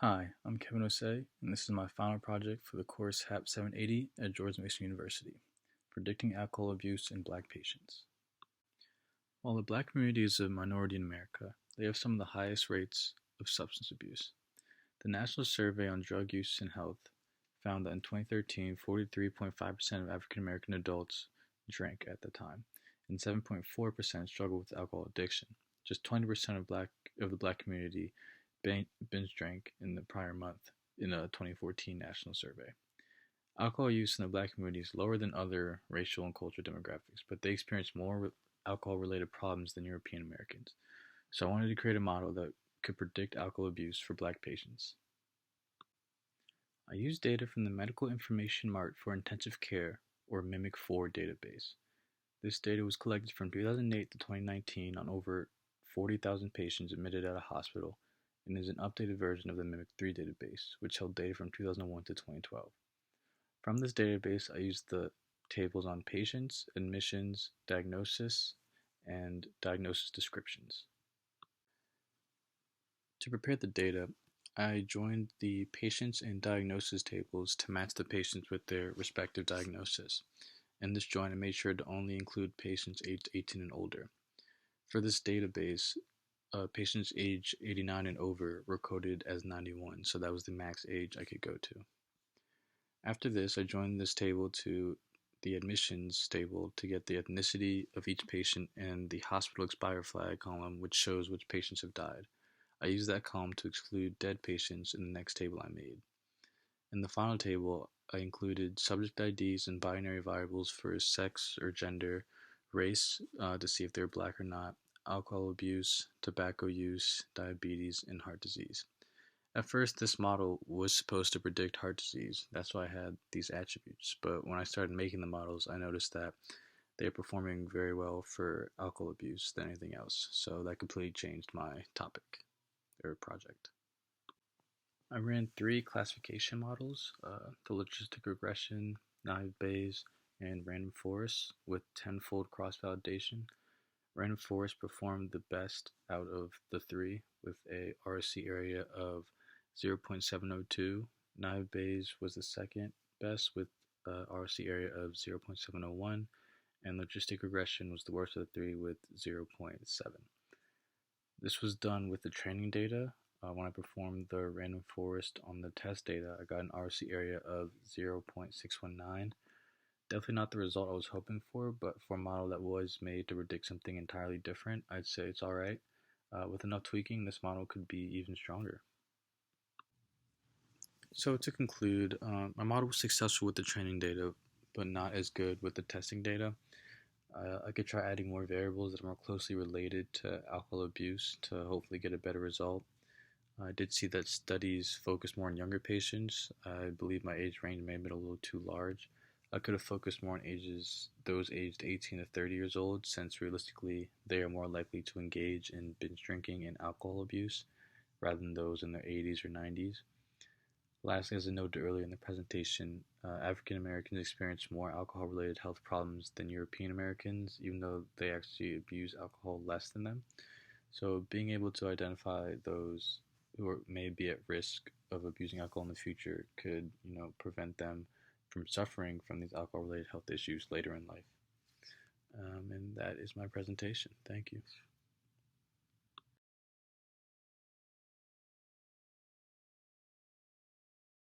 Hi, I'm Kevin Osei, and this is my final project for the course HAP780 at George Mason University, Predicting Alcohol Abuse in Black Patients. While the Black community is a minority in America, they have some of the highest rates of substance abuse. The National Survey on Drug Use and Health found that in 2013, 43.5% of African American adults drank at the time, and 7.4% struggled with alcohol addiction. Just 20% of the Black community binge drank in the prior month in a 2014 national survey. Alcohol use in the Black community is lower than other racial and cultural demographics, but they experience more alcohol-related problems than European Americans. So I wanted to create a model that could predict alcohol abuse for Black patients. I used data from the Medical Information Mart for Intensive Care, or MIMIC-4 database. This data was collected from 2008 to 2019 on over 40,000 patients admitted at a hospital and is an updated version of the MIMIC-3 database, which held data from 2001 to 2012. From this database, I used the tables on patients, admissions, diagnosis, and diagnosis descriptions. To prepare the data, I joined the patients and diagnosis tables to match the patients with their respective diagnosis. In this join, I made sure to only include patients aged 18 and older. For this database, patients age 89 and over were coded as 91, so that was the max age I could go to. After this, I joined this table to the admissions table to get the ethnicity of each patient and the hospital expire flag column, which shows which patients have died. I used that column to exclude dead patients in the next table I made. In the final table, I included subject IDs and binary variables for sex or gender, race to see if they're Black or not, alcohol abuse, tobacco use, diabetes, and heart disease. At first, this model was supposed to predict heart disease. That's why I had these attributes. But when I started making the models, I noticed that they're performing very well for alcohol abuse than anything else. So that completely changed my topic or project. I ran 3 classification models, the logistic regression, naive Bayes, and random forest with 10-fold cross-validation. Random forest performed the best out of the 3 with a RC area of 0.702. Naive Bayes was the second best with a RC area of 0.701, and logistic regression was the worst of the 3 with 0.7. This was done with the training data. When I performed the random forest on the test data, I got an RC area of 0.619. Definitely not the result I was hoping for, but for a model that was made to predict something entirely different, I'd say it's alright. With enough tweaking, this model could be even stronger. So to conclude, my model was successful with the training data, but not as good with the testing data. I could try adding more variables that are more closely related to alcohol abuse to hopefully get a better result. I did see that studies focus more on younger patients. I believe my age range may have been a little too large. I could have focused more on those aged 18 to 30 years old, since realistically they are more likely to engage in binge drinking and alcohol abuse rather than those in their 80s or 90s. Lastly, as I noted earlier in the presentation, African Americans experience more alcohol-related health problems than European Americans, even though they actually abuse alcohol less than them. So being able to identify those who may be at risk of abusing alcohol in the future could, prevent them from suffering from these alcohol-related health issues later in life. And that is my presentation. Thank you.